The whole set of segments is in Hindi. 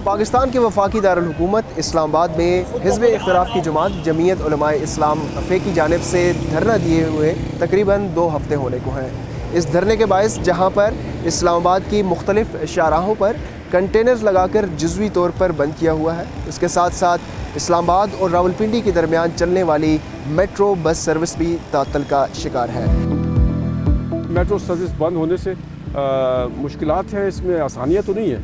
पाकिस्तान के वफाकी दारुल हुकूमत इस्लामाबाद में हिज़्ब इख्तिलाफ की जमात जमीयत उलमाए इस्लाम फ़े की जानिब से धरना दिए हुए तकरीबन 2 हफ़्ते होने को हैं। इस धरने के बायस जहाँ पर इस्लामाबाद की मुख्तलिफ़ शाहराहों पर कंटेनर्स लगाकर जुज़वी तौर पर बंद किया हुआ है, इसके साथ साथ इस्लामाबाद और रावलपिंडी के दरमियान चलने वाली मेट्रो बस सर्विस भी तातल का शिकार है। मेट्रो सर्विस बंद होने से मुश्किलात हैं, इसमें आसानियाँ तो नहीं है।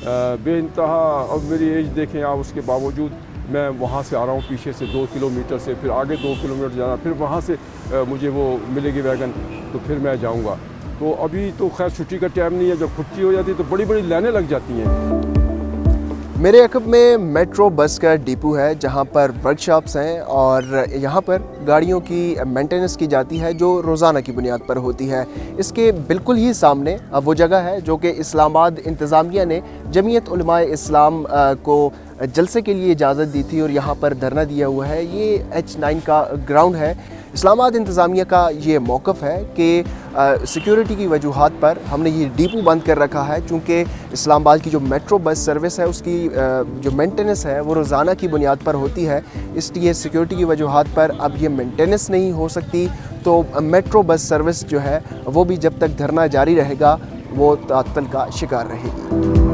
बेइंतहा अब मेरी एज देखें आप, उसके बावजूद मैं वहाँ से आ रहा हूँ पीछे से 2 किलोमीटर से, फिर आगे 2 किलोमीटर जाना, फिर वहाँ से मुझे वो मिलेगी वैगन, तो फिर मैं जाऊँगा। तो अभी तो खैर छुट्टी का टाइम नहीं है, जब छुट्टी हो जाती है तो बड़ी बड़ी लाइनें लग जाती हैं। मेरे अकब में मेट्रो बस का डिपो है जहाँ पर वर्कशॉप्स हैं और यहाँ पर गाड़ियों की मेंटेनेंस की जाती है जो रोज़ाना की बुनियाद पर होती है। इसके बिल्कुल ही सामने अब वो जगह है जो कि इस्लामाबाद इंतज़ामिया ने जमीयत उलमाए इस्लाम को जलसे के लिए इजाज़त दी थी और यहाँ पर धरना दिया हुआ है। ये H9 का ग्राउंड है। इस्लामाबाद इंतज़ामिया का ये मौक़िफ़ है कि सिक्योरिटी की वजूहात पर हमने ये डिपो बंद कर रखा है, चूँकि इस्लामाबाद की जो मेट्रो बस सर्विस है उसकी जो मेंटेनेंस है वो रोज़ाना की बुनियाद पर होती है, इसलिए सिक्योरिटी की वजूहात पर अब ये मेंटेनेंस नहीं हो सकती। तो मेट्रो बस सर्विस जो है वो भी जब तक धरना जारी रहेगा वो तातल का शिकार रहेगी।